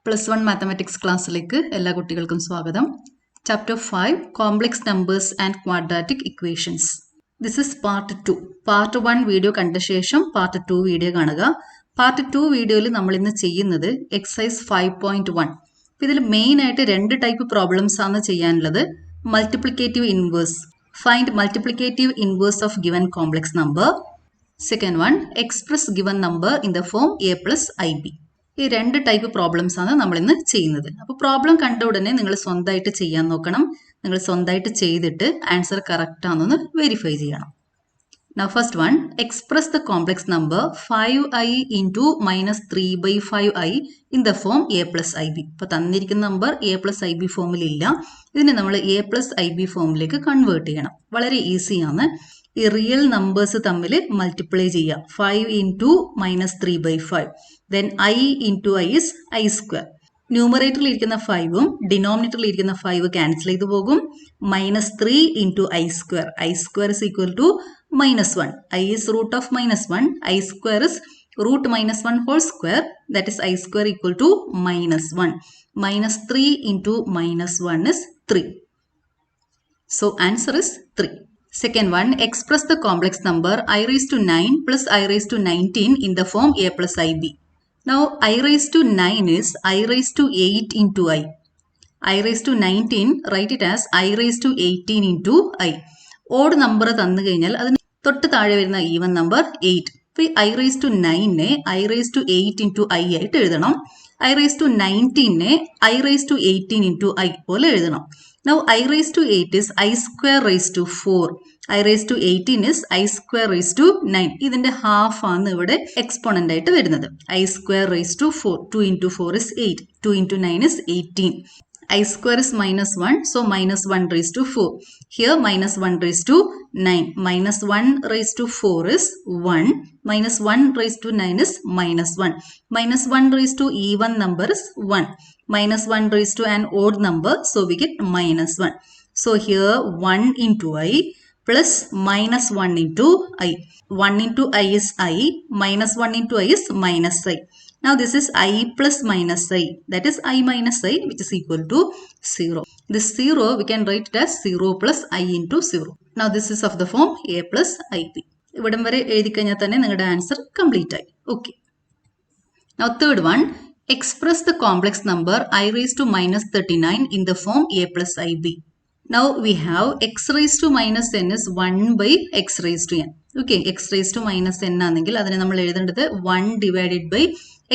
+1 mathematics ക്ലാസ്സിലേക്ക് എല്ലാ കുട്ടികൾക്കും സ്വാഗതം. Chapter 5 complex numbers and quadratic equations. This is part 2. Part 1 video കണ്ട ശേഷം പാർട്ട് 2 വീഡിയോ കാണുക. പാർട്ട് 2 വീഡിയോയിൽ നമ്മൾ ഇന്ന് ചെയ്യുന്നത് എക്സസൈസ് 5.1. ഇതിൽ മെയിൻ ആയിട്ട് രണ്ട് ടൈപ്പ് പ്രോബ്ലംസ് ആണ് ചെയ്യാനുള്ളത്. Multiplicative inverse, find multiplicative inverse of given complex number. Second one, express given number in the form a plus ib. ഈ രണ്ട് ടൈപ്പ് പ്രോബ്ലംസ് ആണ് നമ്മൾ ഇന്ന് ചെയ്യുന്നത്. അപ്പോൾ പ്രോബ്ലം കണ്ട ഉടനെ നിങ്ങൾ സ്വന്തമായിട്ട് ചെയ്യാൻ നോക്കണം. നിങ്ങൾ സ്വന്തമായിട്ട് ചെയ്തിട്ട് ആൻസർ കറക്റ്റ് ആണെന്ന് വെരിഫൈ ചെയ്യണം. Now first one, express the complex number 5i into minus 3/5i in the form a plus ib. ഇപ്പോൾ തന്നിരിക്കുന്ന നമ്പർ a plus ib ഫോമിൽ ഇല്ല. ഇതിനെ നമ്മൾ a plus ib ഫോമിലേക്ക് കൺവേർട്ട് ചെയ്യണം. വളരെ ഈസിയാണ്. ഈ റിയൽ നമ്പേഴ്സ് തമ്മിൽ മൾട്ടിപ്ലൈ ചെയ്യുക. 5 into minus 3/5. Then I into I is I square. ന്യൂമറേറ്ററിൽ ഇരിക്കുന്ന 5ഉം ഡിനോമിനേറ്ററിൽ ഇരിക്കുന്ന 5 ക്യാൻസൽ ചെയ്തു പോകും. Minus 3 into I square. I square is equal to -1. I is root of -1. I square is root -1 whole square. That is I square equal to -1. Minus 3 into -1 is 3. So answer is 3. Second one, express the complex number I raised to 9 plus I raised to 19 in the form a plus ib. Now I raised to 9 is I raised to 8 into I. I raised to 19, write it as I raised to 18 into I. Odd number തന്നു കഴിഞ്ഞാൽ അതിന് തൊട്ട് താഴെ വരുന്ന even number 8. അപ്പോൾ ഈ I raised to 9നെ I raised to 8 into I ആയിട്ട് എഴുതണം. I raised to 19നെ I raised to 18 into I പോലെ എഴുതണം. Now I raised to 8 is I square raised to 4. I raised to 18 is I square raised to 9. ഇതിന്റെ half ആണ് ഇവിടെ exponent ആയിട്ട് വരുന്നത്. I square raised to 4. 2 into 4 is 8. 2 into 9 is 18. I square is -1, so -1 raised to 4. Here -1 raised to 9. -1 raised to 4 is 1. -1 raised to 9 is -1. -1 raised to even number is 1. -1 raised to an odd number, so we get -1. So here 1 into I plus -1 into I. 1 into I is I, -1 into I is -I. Now this is I plus minus I, that is I minus I, which is equal to 0. This 0 we can write it as 0 plus I into 0. Now this is of the form a plus ib. ഇവിടം വരെ എഴുതി കഴിഞ്ഞാൽ തന്നെ നിങ്ങളുടെ answer complete ആയി. Okay. Now third one, express the complex number I raised to -39 in the form a plus ib. Now we have x raised to minus n is 1 by x raised to n. Okay, x raised to minus n ആണെങ്കിൽ അതിനെ നമ്മൾ എഴുതേണ്ടത് 1 divided by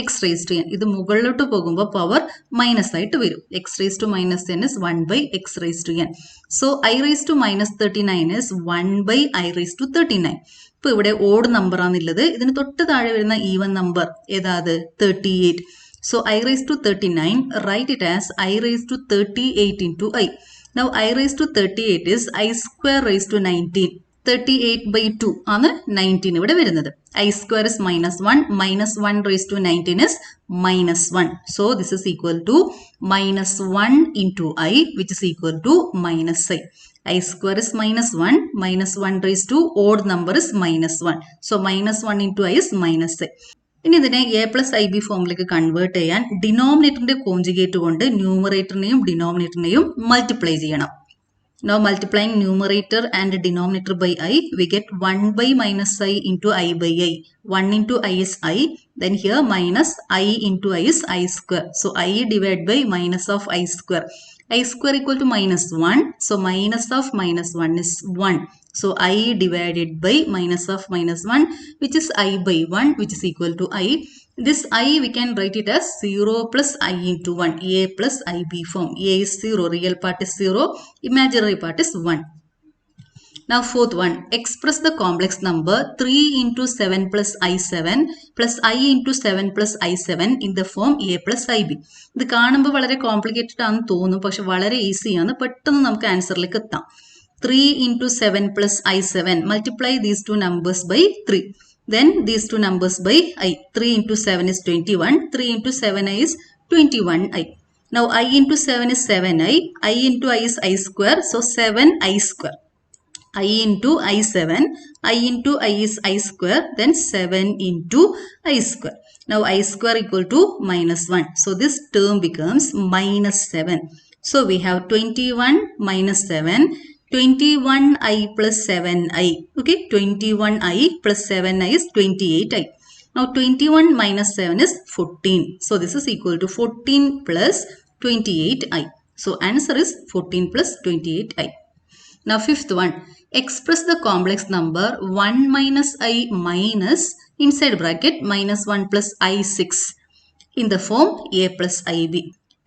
x raised to n. ഇത് മുകളിലോട്ട് പോകുമ്പോൾ power minus ആയിട്ട് വരും. x raised to minus n is 1 by x raised to n. So I raised to -39 is 1 by I raised to 39. ഇപ്പോൾ ഇവിടെ ഓഡ് നമ്പർ ആണുള്ളത്. ഇതിന് തൊട്ട് താഴെ വരുന്ന even number ഏതാത് 38. So I raised to 39, write it as I raised to 38 into I. Now I raised to 38 is I square raised to 19. 38/2 ആണ് 19 ഇവിടെ വരുന്നത്. I square is -1. -1 raised to 19 is -1. So this is equal to -1 into I, which is equal to -I. I square is -1. -1 raised to odd number is -1. So -1 into I is -I. ഇനി ഇതിനെ a plus ib ഫോമിലേക്ക് convert ചെയ്യാൻ ഡിനോമിനേറ്ററിന്റെ conjugate കൊണ്ട് ന്യൂമറേറ്ററിനെയും ഡിനോമിനേറ്ററിനെയും multiply ചെയ്യണം. Now multiplying numerator and denominator by I, we get 1 by -I into I by I. 1 into I is I, then here minus I into I is I square. So I divided by minus of I square. I square equal to -1, so minus of -1 is 1. So I divided by minus of -1, which is I by 1, which is equal to I. This I we can write it as 0 plus I into 1, a plus ib form. A is 0, real part is 0, imaginary part is 1. Now fourth one, express the complex number 3 into 7 plus I7 plus I into 7 plus I7 in the form a plus ib. ഇത് കാണുമ്പോൾ വളരെ complicated ആണെന്ന് തോന്നും, പക്ഷെ വളരെ ഈസിയാണ്. പെട്ടെന്ന് നമുക്ക് ആൻസറിലേക്ക് എത്താം. 3 into 7 plus I7, multiply these two numbers by 3. Then these two numbers by I. 3 into 7 is 21. 3 into 7i is 21i. Now I into 7 is 7i. I into I is I square. So 7i square. I into I7. I into I is I square. Then 7 into I square. Now I square equal to minus 1. So this term becomes minus 7. So we have 21 minus 7. 21i plus 7i. Okay, 21i plus 7i is 28i. Now 21 minus 7 is 14. So this is equal to 14 plus 28i. So answer is 14 plus 28i. Now fifth one, express the complex number 1 minus I minus inside bracket minus 1 plus I6 in the form A plus IB.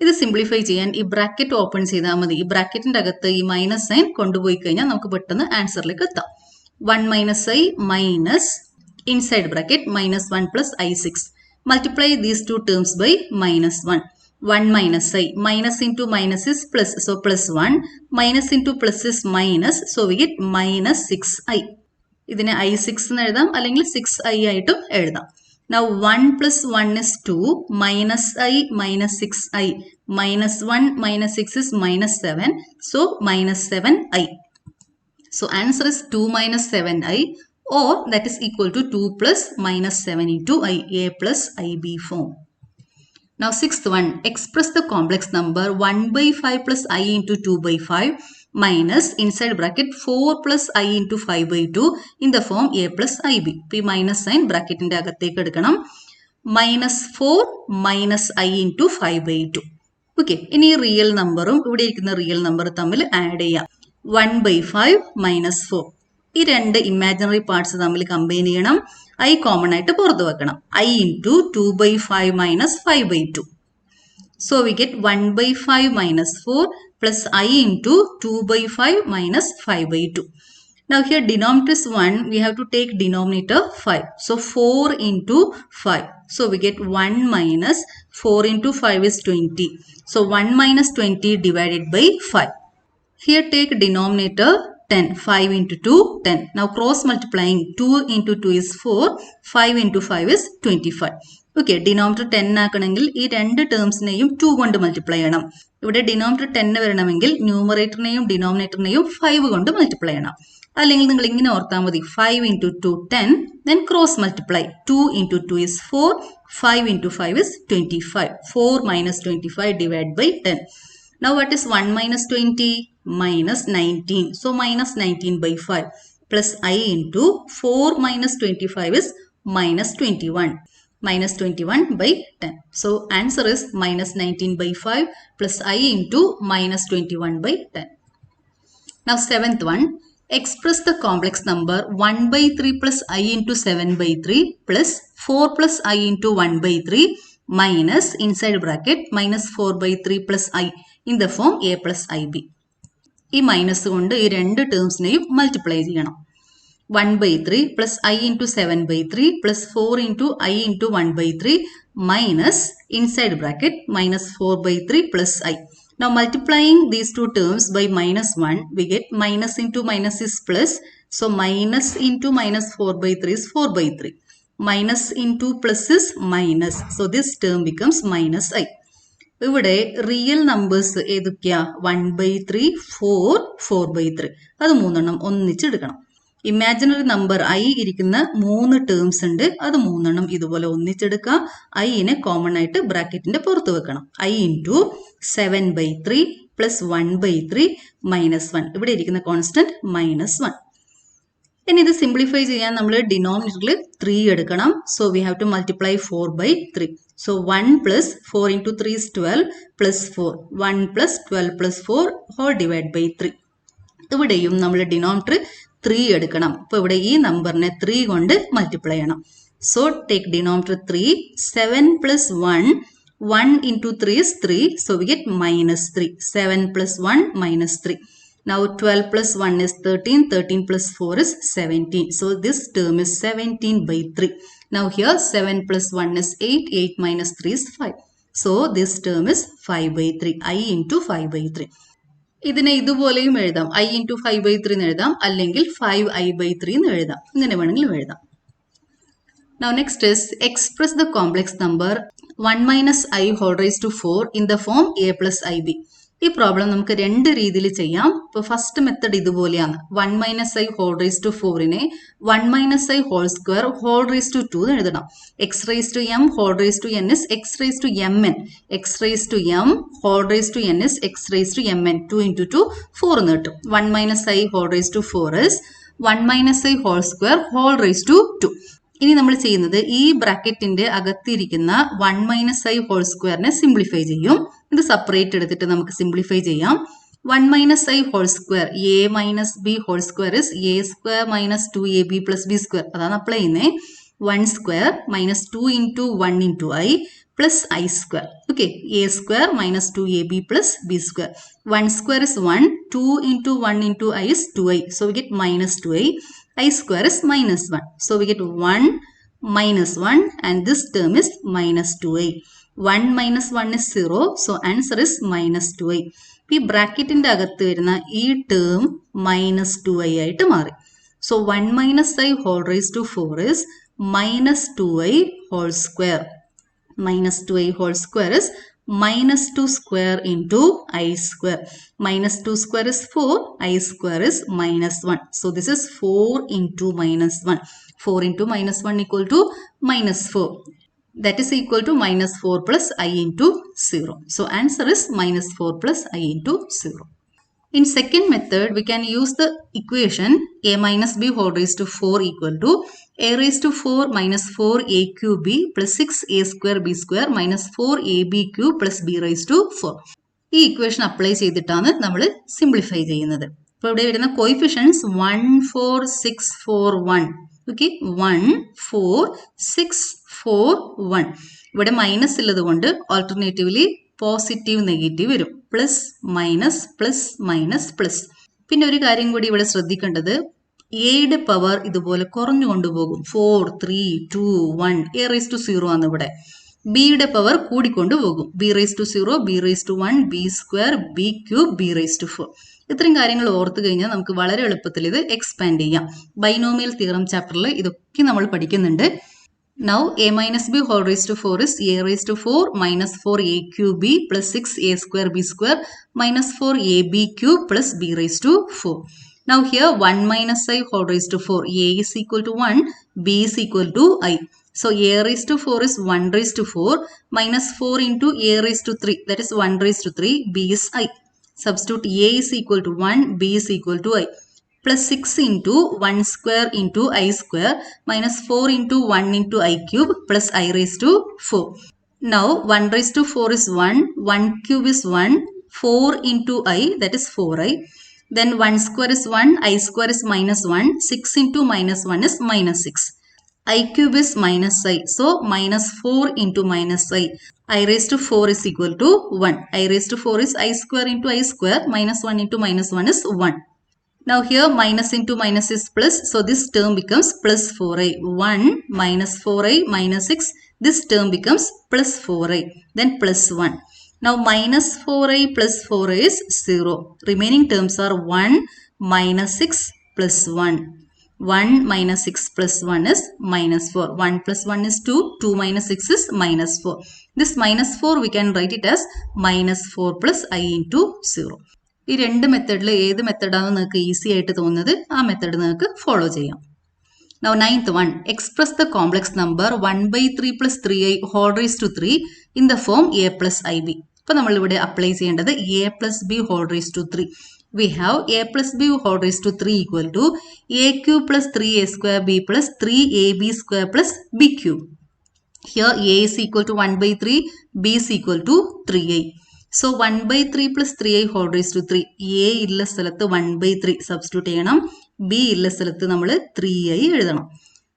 ഇത് simplify ചെയ്യാൻ ഈ bracket open ചെയ്താൽ മതി. ഈ ബ്രാക്കറ്റിന്റെ അകത്ത് ഈ minus sign കൊണ്ടുപോയി കഴിഞ്ഞാൽ നമുക്ക് പെട്ടെന്ന് ആൻസറിലേക്ക് എത്താം. 1 minus I minus inside bracket minus 1 plus I6. Multiply these two terms by minus 1. 1 minus I. Minus into minus is plus. So plus 1. Minus into plus is minus. So we get minus 6I. ഇതിനെ I6 എന്ന് എഴുതാം അല്ലെങ്കിൽ 6I ആയിട്ടും എഴുതാം. Now 1 plus 1 is 2. Minus I minus 6I. Minus 1 minus 6 is minus 7. So minus 7I. So answer is 2 minus 7I. Or that is equal to 2 plus minus 7 into I. A plus IB form. Now sixth one, express the complex number 1 by 5 plus I into 2 by 5 minus inside bracket 4 plus I into 5 by 2 in the form A plus IB. P minus sign bracket in the agathek edukanam. Minus 4 minus I into 5 by 2. Okay, any real number ivide irikkunna real number thammil add cheyyam. 1 by 5 minus 4. ഈ രണ്ട് imaginary parts തമ്മിൽ combine ചെയ്യണം. I common ആയിട്ട് പുറത്ത് വെക്കണം. I into 2 by 5 minus 5 by 2. So we get 1 by 5 minus 4 plus I into 2 by 5 minus 5 by 2. Now here denominator is 1. We have to take denominator 5. So 4 into 5. So we get 1 minus 4 into 5 is 20. So 1 minus 20 divided by 5. Here take denominator 10. 5 into 2, 10. Now cross multiplying 2 into 2 is 4. 5 into 5 is 25. Okay, denominator 10 ആക്കണമെങ്കിൽ ഈ രണ്ട് ടേംസിനെയും 2 കൊണ്ട് multiply ചെയ്യണം. ഇവിടെ denominator 10 വരണമെങ്കിൽ ന്യൂമറേറ്ററിനെയും ഡിനോമിനേറ്ററിനെയും 5 കൊണ്ട് multiply ചെയ്യണം. അല്ലെങ്കിൽ നിങ്ങൾ ഇങ്ങനെ ഓർത്താൽ മതി. 5 into 2, 10. Then cross multiply. 2 into 2 is 4. 5 into 5 is 25. 4 minus 25 divided by 10. Now what is 1 minus 20? Minus 19. So minus 19 by 5 plus I into 4 minus 25 is minus 21. Minus 21 by 10. So answer is minus 19 by 5 plus I into minus 21 by 10. Now seventh one. Express the complex number 1 by 3 plus I into 7 by 3 plus 4 plus I into 1 by 3 minus inside bracket minus 4 by 3 plus I in the form A plus IB. ഈ minus കൊണ്ട് ഈ രണ്ട് ടേംസിനെയും multiply ചെയ്യണം. 1 by 3 plus I into 7 by 3 plus 4 into I into 1 by 3 minus inside bracket minus 4 by 3 plus I. Now multiplying these two terms by minus 1, we get minus into minus is plus. So minus into minus 4 by 3 is 4 by 3. Minus into plus is minus. So this term becomes minus I. ഇവിടെ real numbers ഏതൊക്കെയാ? 1 by 3, 4, 4 by 3. അത് മൂന്നെണ്ണം ഒന്നിച്ചെടുക്കണം. Imaginary number I ഇരിക്കുന്ന 3 terms ഉണ്ട്. അത് മൂന്നെണ്ണം ഇതുപോലെ ഒന്നിച്ചെടുക്കുക. Iനെ common ആയിട്ട് ബ്രാക്കറ്റിന്റെ പുറത്ത് വെക്കണം. I into 7 by 3 plus 1 by 3 minus 1. ഇവിടെ ഇരിക്കുന്ന കോൺസ്റ്റന്റ് minus 1. ഇനി ഇത് സിംപ്ലിഫൈ ചെയ്യാൻ നമ്മൾ ഡിനോമിനേറ്ററിൽ 3 എടുക്കണം. So we have to multiply 4 by 3. So 1 plus 4 into 3 is 12 plus 4. 1 plus 12 plus 4 whole divided by 3. ഇവിടെയും നമ്മൾ ഡിനോമിനേറ്റർ 3 എടുക്കണം. അപ്പോൾ ഇവിടെ ഈ നമ്പറിനെ 3 കൊണ്ട് മൾട്ടിപ്ലൈ ചെയ്യണം. So take denominator 3. 7 plus 1. 1 into 3 is 3. So we get minus 3. 7 plus 1 minus 3. Now 12 plus 1 is 13. 13 plus 4 is 17. So this term is 17 by 3. Now here 7 plus 1 is 8. 8 minus 3 is 5. So this term is 5 by 3. I into 5 by 3. ഇതിനെ ഇതുപോലെയും എഴുതാം. I into 5 by 3 എന്ന് എഴുതാം. അല്ലെങ്കിൽ 5I by 3 എന്ന് എഴുതാം. ഇങ്ങനെ വേണമെങ്കിലും എഴുതാം. Now next is express the complex number 1 minus I whole raised to 4 in the form A plus IB. ഈ പ്രോബ്ലം നമുക്ക് രണ്ട് രീതിയിൽ ചെയ്യാം. ഇപ്പോൾ ഫസ്റ്റ് മെത്തഡ് ഇതുപോലെയാണ്. 1 minus i whole raise to 4നെ 1 minus i whole square whole raise to 2 എന്ന് എഴുതണം. X raise to m whole raise to n is x raise to m n. X raise to m whole raise to n is x raise to m n. 2 into 2 4 എന്ന് കിട്ടും. 1 minus i whole raise to 4 is 1 minus i whole square whole raise to 2. ഇനി നമ്മൾ ചെയ്യുന്നത് ഈ ബ്രാക്കറ്റിന്റെ അകത്തിരിക്കുന്ന 1 minus i whole സ്ക്വയറിനെ simplify ചെയ്യും. ഇത് സെപ്പറേറ്റ് എടുത്തിട്ട് നമുക്ക് സിംപ്ലിഫൈ ചെയ്യാം. 1 minus i whole square a minus b whole square is a square minus 2ab plus b square. അതാണ് അപ്ലൈ ചെയ്യുന്നത്. 1 square minus 2 into 1 into i plus i square. Okay, a square minus 2ab plus b square. 1 square is 1, 2 into 1 into I is 2i. So we get minus 2i. I square is minus 1. So we get 1 minus 1 and this term is minus 2i. 1 minus 1 is 0. So answer is minus 2i. ഈ ബ്രാക്കറ്റിന്റെ അകത്ത് വരുന്ന ഈ term minus 2i ആയിട്ട് മാറി. So 1 minus i whole raise to 4 is minus 2i whole square. Minus 2i whole square is minus 2 square into I square. Minus 2 square is 4. I square is minus 1. So this is 4 into minus 1. 4 into minus 1 equal to minus 4. That is equal to minus 4 plus I into 0. So answer is minus 4 plus I into 0. In second method, we can use the equation a minus b whole raised to 4 equal to a raised to 4 minus 4a cube b plus 6a square b square minus 4ab cube plus b raised to 4. ഈ equation apply ചെയ്തിട്ടാണ് നമ്മൾ simplify ചെയ്യുന്നത്. ഇപ്പോൾ ഇവിടെ വരുന്ന coefficients 1, 4, 6, 4, 1. Okay, 1, 4, 6, 4, 1. ഇവിടെ minus ഉള്ളത് കൊണ്ട് ഓൾട്ടർനേറ്റീവ്ലി പോസിറ്റീവ് നെഗറ്റീവ് വരും. Plus minus plus minus plus. പിന്നെ ഒരു കാര്യം കൂടി ഇവിടെ ശ്രദ്ധിക്കേണ്ടത്, എയുടെ പവർ ഇതുപോലെ കുറഞ്ഞു കൊണ്ടുപോകും. 4, 3, 2, 1. എ റേസ് ടു 0 ആണ് ഇവിടെ. ബിയുടെ പവർ കൂടിക്കൊണ്ടുപോകും. B raise to 0, b raise to 1, b square, b cube, b raise to 4. ഇത്രയും കാര്യങ്ങൾ ഓർത്തു കഴിഞ്ഞാൽ നമുക്ക് വളരെ എളുപ്പത്തിൽ ഇത് എക്സ്പാൻഡ് ചെയ്യാം. ബൈനോമിയൽ തിയറം ചാപ്റ്ററിൽ ഇതൊക്കെ നമ്മൾ പഠിക്കുന്നുണ്ട്. Now a minus b whole raised to 4 is a raised to 4 minus 4a cube b plus 6a square b square minus 4ab cube plus b raised to 4. Now here 1 minus I whole raised to 4. A is equal to 1, b is equal to I. So a raised to 4 is 1 raised to 4 minus 4 into a raised to 3. That is 1 raised to 3. b is I. Substitute a is equal to 1, b is equal to I. Plus 6 into 1 square into I square minus 4 into 1 into I cube plus I raised to 4. Now 1 raised to 4 is 1, 1 cube is 1, 4 into I, that is 4i. Then 1 square is 1, I square is minus 1, 6 into minus 1 is minus 6. I cube is minus I, so minus 4 into minus I raised to 4 is equal to 1. I raised to 4 is I square into I square, minus 1 into minus 1 is 1. Now here minus into minus is plus, so this term becomes plus 4i. 1 minus 4i minus 6, this term becomes plus 4i, then plus 1. Now minus 4i plus 4i is 0. Remaining terms are 1 minus 6 plus 1. 1 minus 6 plus 1 is minus 4. 1 plus 1 is 2. 2 minus 6 is minus 4. This minus 4 we can write it as minus 4 plus I into 0. ഈ രണ്ട് മെത്തേഡിൽ ഏത് മെത്തേഡാണെന്ന് നിങ്ങൾക്ക് easy ആയിട്ട് തോന്നുന്നത് ആ method നിങ്ങൾക്ക് follow ചെയ്യാം. Now ninth one, express the complex number 1/3 plus 3i whole raised to 3 in the form a plus ib. അപ്പോൾ നമ്മൾ ഇവിടെ അപ്ലൈ ചെയ്യേണ്ടത് a plus b whole raised to 3. We have a plus b whole raised to 3 equal to a cube plus 3a square b plus 3ab square plus b cube. Here a is equal to 1/3, b is equal to 3i. So 1/3 plus 3i whole raised to 3. A ഇല്ല സ്ഥലത്ത് 1/3 substitute ചെയ്യണം. B ഇല്ല സ്ഥലത്ത് നമ്മൾ 3i എഴുതണം.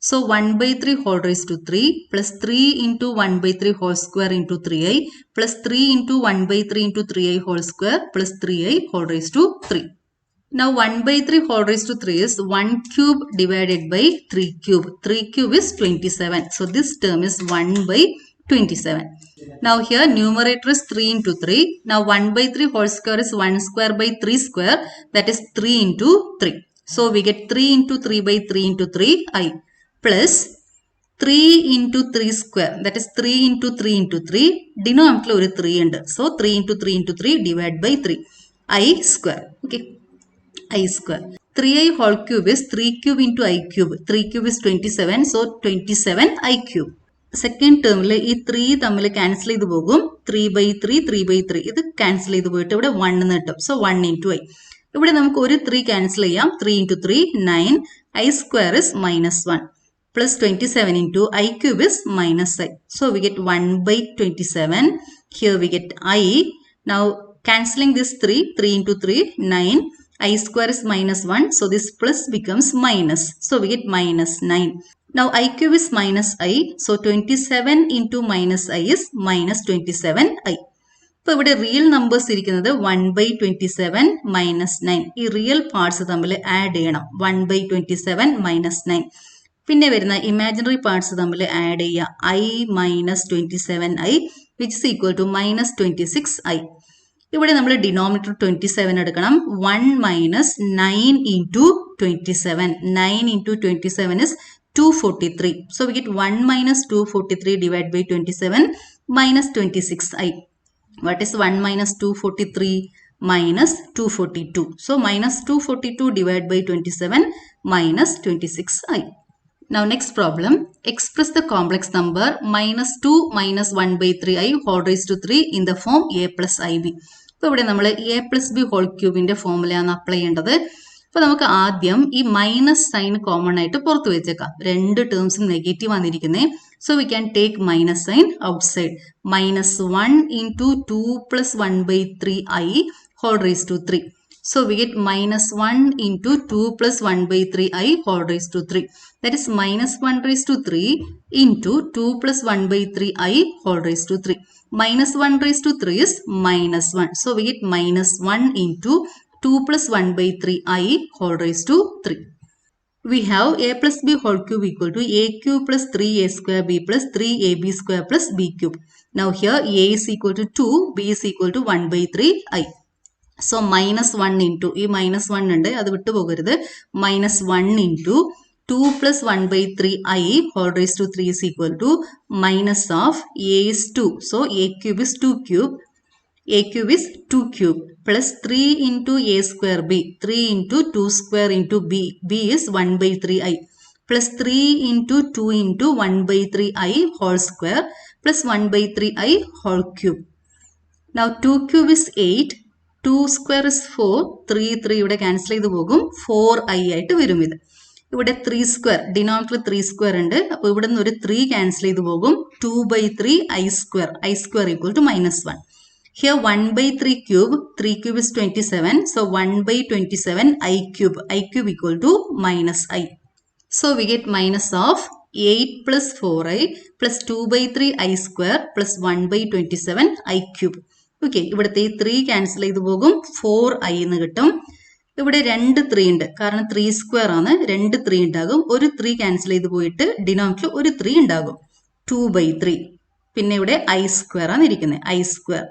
So 1/3 whole raised to 3 plus 3 into 1/3 whole square into 3i plus 3 into 1/3 into 3i whole square plus 3i whole raised to 3. Now 1/3 whole raised to 3 is 1 cube divided by 3 cube. 3 cube is 27. So this term is 1/27. Now here numerator is 3 into 3. Now 1/3 whole square is 1 square by 3 square. That is 3 into 3. So we get 3 into 3 by 3 into 3 I plus 3 into 3 square, that is 3 into 3 into 3, denominator ഒരു 3 ഉണ്ട്. So 3 into 3 into 3 divide by 3, I square. Okay, I square. 3i whole cube is 3 cube into I cube. 3 cube is 27, so 27 I cube. Second ടേമിൽ ഈ 3 തമ്മിൽ cancel ചെയ്ത് പോകും. 3/3 3/3 ഇത് cancel ചെയ്ത് പോയിട്ട് ഇവിടെ 1 എന്ന് കിട്ടും. So 1 into I. ഇവിടെ നമുക്ക് ഒരു 3 ക്യാൻസൽ ചെയ്യാം. 3 into 3 9. I square is -1 plus 27 into I cube is -I. So we get 1/27. Here we get I. Now cancelling this 3 into 3 9. I square is -1. So this plus becomes minus. So we get -9. Now I cube is -I. So 27 into -I is -27I. ഇപ്പോൾ ഇവിടെ real numbers ഇരിക്കുന്നത് 1/27 -9. ഈ real parts തമ്മിൽ add ചെയ്യണം. 1/27 -9. പിന്നെ വരുന്ന imaginary parts തമ്മിൽ add ചെയ്യുക. I - 27I which is equal to -26I. ഇവിടെ നമ്മൾ ഡിനോമിനേറ്റർ 27 എടുക്കണം. 1 - 9 into 27. 9 into 27 is 243. So we get 1 - 243 divided by 27 -26I. What is 1 - 243? -242. So -242 divided by 27 -26I. Now next problem. Express the complex number -2 - 1/3i whole raised to 3 in the form a plus ib. അപ്പോൾ ഇവിടെ നമ്മൾ a plus b whole ക്യൂബിന്റെ ഫോമുലയാണ് apply ചെയ്യേണ്ടത്. അപ്പോൾ നമുക്ക് ആദ്യം ഈ മൈനസ് സൈൻ കോമൺ ആയിട്ട് പുറത്ത് വെച്ചേക്കാം. രണ്ട് ടേംസും നെഗറ്റീവ് വന്നിരിക്കുന്നത്. So we can take minus sign outside. -1 into 2 plus 1/3i whole raised to 3. So we get -1 into 2 plus 1/3i whole raised to 3. That is -1 raised to 3 into 2 plus 1/3i whole raised to 3. -1 raised to 3 is -1. So we get -1 into 2 plus 1/3i whole raised to 3. We have a plus b whole cube equal to a cube plus 3a square b plus 3ab square plus b cube. Now here a is equal to 2, b is equal to 1/3i. So -1 into ഈ -1 ഉണ്ട്, അത് വിട്ടു പോകരുത്. -1 into 2 plus 1/3i whole raised to 3 is equal to minus of a is 2. So a cube is 2 cube. A cube is 2 cube plus 3 into a square b. 3 into 2 square into b. b is 1/3i plus 3 into 2 into 1/3i whole square plus 1/3i whole cube. Now 2 cube is 8. 2 square is 4. 3 ഇവിടെ cancel ചെയ്ത് പോകും. 4i ആയിട്ട് വരും ഇത്. ഇവിടെ 3 square, denominator 3 square ഉണ്ട്. അപ്പോൾ ഇവിടെ നിന്ന് ഒരു 3 ക്യാൻസൽ ചെയ്ത് പോകും. 2/3 I square. I square equal to -1. Here 1/3 cube, 3 cube is 27. So 1/27 I cube. I cube equal to -I. So we get minus of 8 plus 4i plus 2/3 I square plus 1/27 I cube. Okay, ഇവിടുത്തെ ഈ 3 cancel ചെയ്ത് പോകും. 4i എന്ന് കിട്ടും. ഇവിടെ 2 3 ഉണ്ട്, കാരണം 3 square ആണ്. 2 3 ഉണ്ടാകും. ഒരു 3 ക്യാൻസൽ ചെയ്ത് പോയിട്ട് ഡിനോമിനേറ്ററിൽ ഒരു 3 ഉണ്ടാകും. 2/3. പിന്നെ ഇവിടെ I സ്ക്വയർ ആണ് ഇരിക്കുന്നത്. I square.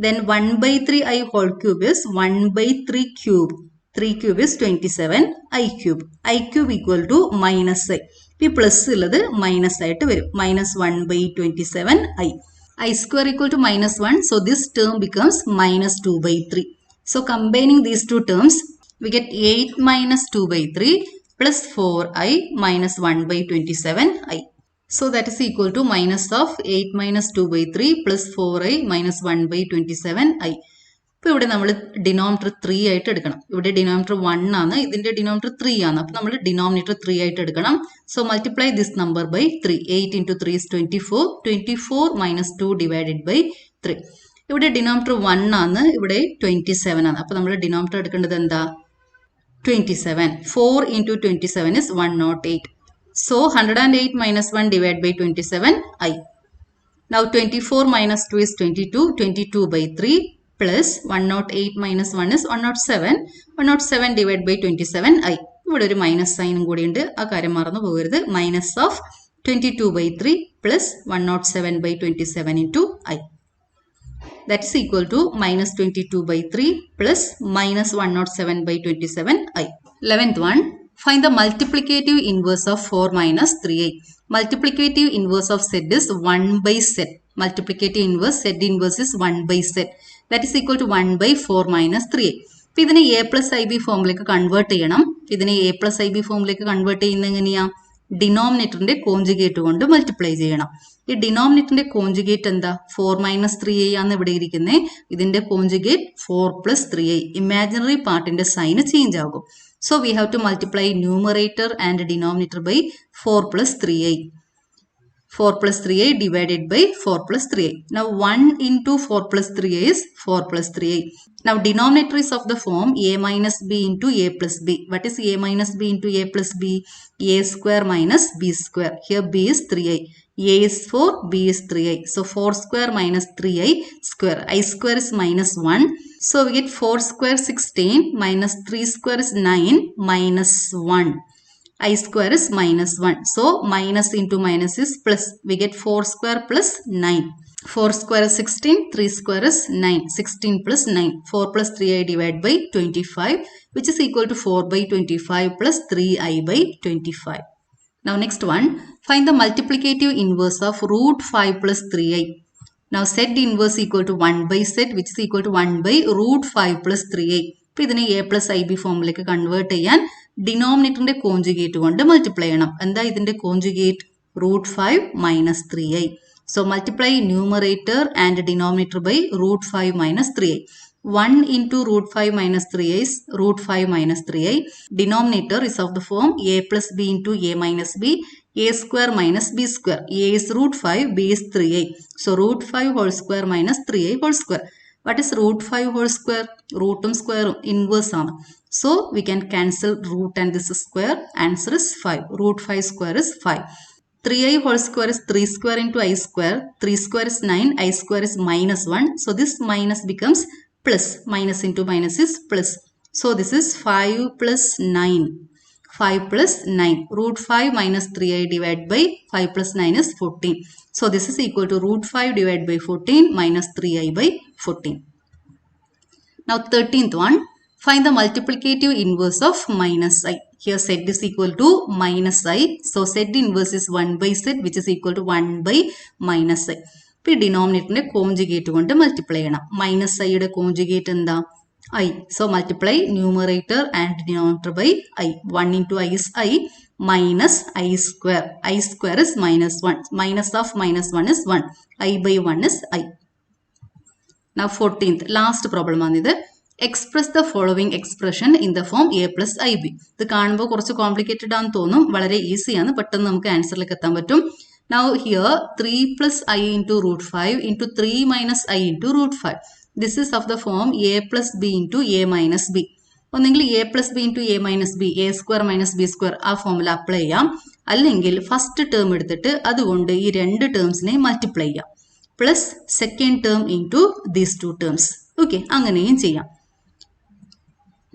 Then 1/3i whole cube is 1/3 cube. 3 cube is 27 I cube. I cube equal to -i. ഈ പ്ലസ് ഉള്ളത് മൈനസ് ആയിട്ട് വരും. -1/27i. I square equal to -1. So this term becomes -2/3. So combining these two terms, we get 8 minus 2/3 plus 4i minus 1/27i. So that is equal to minus of 8 minus 2/3 plus 4i minus 1/27i. ഇപ്പോൾ ഇവിടെ നമ്മൾ denominator 3 ആയിട്ട് എടുക്കണം. ഇവിടെ denominator 1 ആണ്, ഇതിന്റെ denominator 3 ആണ്. അപ്പോൾ നമ്മൾ ഡിനോമിനേറ്റർ 3 ആയിട്ട് എടുക്കണം. So multiply this number by 3. 8 into 3 is 24. 24 minus 2 divided by 3. ഇവിടെ ഡിനോമിനേറ്റർ 1 ആണ്, ഇവിടെ 27 ആണ്. അപ്പോൾ നമ്മൾ ഡിനോമിനേറ്റർ എടുക്കേണ്ടത് എന്താ? 27. 4 into 27 is 108. So 108 minus 1 divided by 27i. Now 24 minus 2 is 22. 22/3 plus 108 minus 1 is 107. 107 divided by 27i. ഇവിടെ ഒരു മൈനസ് സൈനും കൂടി ഉണ്ട്, ആ കാര്യം മറന്നു പോകരുത്. Minus of 22/3 plus 107/27 into i. That is equal to minus 22/3 plus minus 107/27i. 11th one. Find the multiplicative inverse of 4 minus 3i. Multiplicative inverse of z is 1 by z. Multiplicative inverse z inverse is 1 by z. That is equal to 1 by 4 minus 3a. അപ്പോൾ ഇതിനെ a plus I B ഫോമിലേക്ക് convert ചെയ്യണം. ഇതിനെ a plus I B ഫോമിലേക്ക് convert ചെയ്യുന്നത് എങ്ങനെയാണ്? ഡിനോമിനേറ്ററിന്റെ conjugate കൊണ്ട് multiply ചെയ്യണം. ഈ ഡിനോമിനേറ്ററിന്റെ കോഞ്ചുഗേറ്റ് എന്താ? 4 മൈനസ് 3a ആണ് ഇവിടെ ഇരിക്കുന്നത്. ഇതിന്റെ കോഞ്ചുഗേറ്റ് 4 പ്ലസ് 3a. ഇമാജിനറി പാർട്ടിന്റെ സൈന് ചേഞ്ച് ആകും. So we have to multiply numerator and denominator by 4 plus 3a. 4 plus 3a divided by 4 plus 3a. Now 1 into 4 plus 3a is 4 plus 3a. Now denominator is of the form a minus b into a plus b. What is a minus b into a plus b? A square minus b square. Here b is 3a. A is 4, b is 3i. So 4 square minus 3i square. I square is minus 1. So we get 4 square 16 minus 3 square is 9 minus 1. I square is minus 1. So minus into minus is plus. We get 4 square plus 9. 4 square is 16, 3 square is 9. 16 plus 9. 4 plus 3i divided by 25, which is equal to 4 by 25 plus 3i by 25. Now next one, find the multiplicative inverse of root 5 plus 3i. Now z inverse equal to 1 by z, which is equal to 1 by root 5 plus 3i. അപ്പോൾ ഇതിനെ a plus ib ഫോമിലേക്ക് convert ചെയ്യാൻ ഡിനോമിനേറ്ററിന്റെ conjugate കൊണ്ട് multiply ചെയ്യണം. എന്താ ഇതിന്റെ conjugate? Root 5 minus 3i. So multiply numerator and denominator by root 5 minus 3i. 1 into root 5 minus 3i is root 5 minus 3i. Denominator is of the form a plus b into a minus b. A square minus b square. A is root 5, b is 3i. So root 5 whole square minus 3i whole square. What is root 5 whole square? Root square inverse ആണ്. So we can cancel root and this square. Answer is 5. Root 5 square is 5. 3i whole square is 3 square into i square. 3 square is 9. I square is minus 1. So this minus becomes plus. Minus into minus is plus. So this is 5 plus 9. 5 plus 9. Root 5 minus 3i divided by 5 plus 9 is 14. So this is equal to root 5 divided by 14 minus 3i by 14. Now 13th one. Find the multiplicative inverse of minus I. Here z is equal to minus I. So z inverse is 1 by z, which is equal to 1 by minus I. ഇപ്പോൾ ഈ ഡിനോമിനേറ്ററിന്റെ conjugate കൊണ്ട് multiply ചെയ്യണം. Minus ഐയുടെ conjugate എന്താ? I. So multiply numerator and denominator by I. 1 into I is I minus I square. I square is minus 1. Minus of minus 1 is 1. I by 1 is I. Now 14th, last problem ആണിത്. Express the following expression in the form a plus ib. ഇത് കാണുമ്പോൾ കുറച്ച് complicated ആണെന്ന് തോന്നും. വളരെ ഈസിയാണ്. പെട്ടെന്ന് നമുക്ക് ആൻസറിലേക്ക് എത്താൻ പറ്റും. Now here 3 plus I into root 5 into 3 minus I into root 5. This is of the form a plus b into a minus b. ഒന്നെങ്കിൽ a plus b into a minus b, a square minus b square ആ formula apply ചെയ്യാം. അല്ലെങ്കിൽ first term എടുത്തിട്ട് അതുകൊണ്ട് ഈ രണ്ട് ടേംസിനെ multiply ചെയ്യാം. Plus second term into these two terms. Okay, അങ്ങനെയും ചെയ്യാം.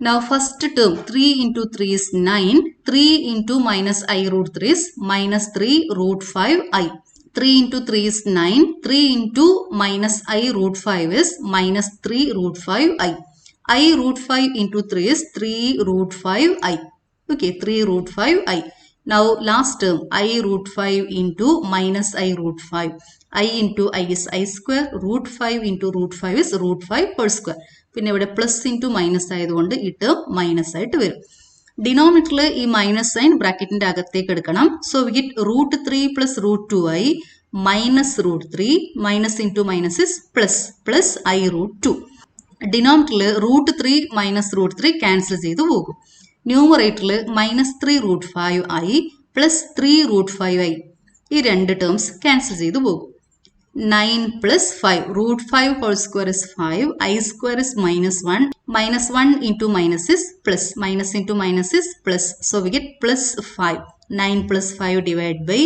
Now first term 3 into 3 is 9. 3 into minus I root 3 is minus 3 root 5 I. 3 into 3 is 9. 3 into minus I root 5 is minus 3 root 5 I. I root 5 into 3 is 3 root 5 I. Okay, 3 root 5 I. Now last term I root 5 into minus I root 5. I into I is I square. Root 5 into root 5 is root 5 whole square. പിന്നെ ഇവിടെ plus into minus ആയതുകൊണ്ട് ഈ term minus ആയിട്ട് വരും. ഡിനോമിനേറ്ററിൽ ഈ minus sign ബ്രാക്കറ്റിന്റെ അകത്തേക്ക് എടുക്കണം. So we get root 3 plus root 2i minus root 3 minus into minus is plus plus i root 2. ഡിനോമിനേറ്ററിൽ റൂട്ട് 3 മൈനസ് റൂട്ട് 3 ക്യാൻസൽ ചെയ്ത് പോകും. ന്യൂമറേറ്ററിൽ minus 3 root 5i plus 3 root 5i ഈ രണ്ട് ടേംസ് ക്യാൻസൽ ചെയ്ത് പോകും. 9 plus 5. Root 5 whole square is 5. I square is minus 1. Minus 1 into minus is plus. Minus into minus is plus. So we get plus 5. 9 plus 5 divided by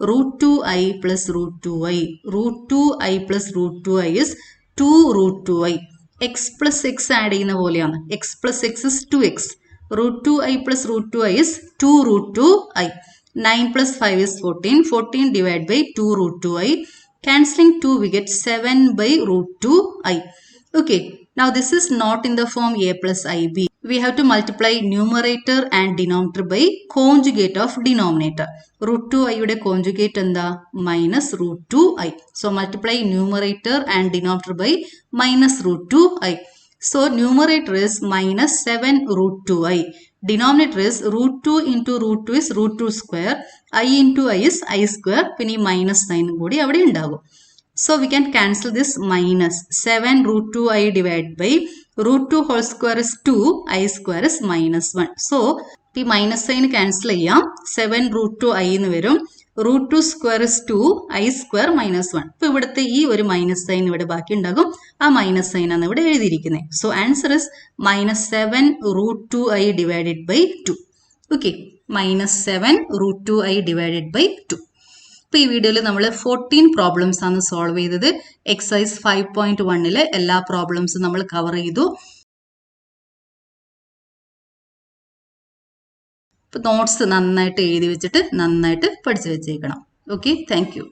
root 2i plus root 2i. Root 2i plus root 2i is 2 root 2i. X plus x add ചെയ്യുന്ന പോലെയാണ്. X plus x is 2x. Root 2i plus root 2i is 2 root 2i. 9 plus 5 is 14. 14 divided by 2 root 2i. Cancelling 2 we get 7 by root 2i. Okay, now this is not in the form a plus ib. we have to multiply numerator and denominator by conjugate of denominator. Root 2i യുടെ conjugate എന്താ? Minus root 2i. So multiply numerator and denominator by minus root 2i. So numerator is minus 7 root 2i. Denominator is root 2 into root 2 is root 2 square. I into I is I square. പിന്നെ minus sign കൂടി അവിടെ ഉണ്ടാകും. So we can cancel this minus 7 root 2i divided by root 2 whole square is 2, I square is minus 1. So ഈ minus sign cancel ചെയ്യാം. 7 root 2i എന്ന് വരും. root 2 square is 2, I square minus 1. ഇപ്പോൾ ഇവിടുത്തെ ഈ ഒരു minus sign ഇവിടെ ബാക്കി ഉണ്ടാകും. ആ minus sign ആണ് ഇവിടെ എഴുതിയിരിക്കുന്നത്. So answer is minus 7 root 2i divided by 2. Okay, minus 7 root 2i divided by 2. ഇപ്പോൾ ഈ വീഡിയോയിൽ നമ്മൾ 14 പ്രോബ്ലംസ് ആണ് സോൾവ് ചെയ്തത്. എക്സസൈസ് 5.1 എല്ലാ പ്രോബ്ലംസും നമ്മൾ കവർ ചെയ്തു. ഇപ്പോൾ നോട്ട്സ് നന്നായിട്ട് എഴുതി വെച്ചിട്ട് നന്നായിട്ട് പഠിച്ചു വെച്ചേക്കണം. Okay, thank you.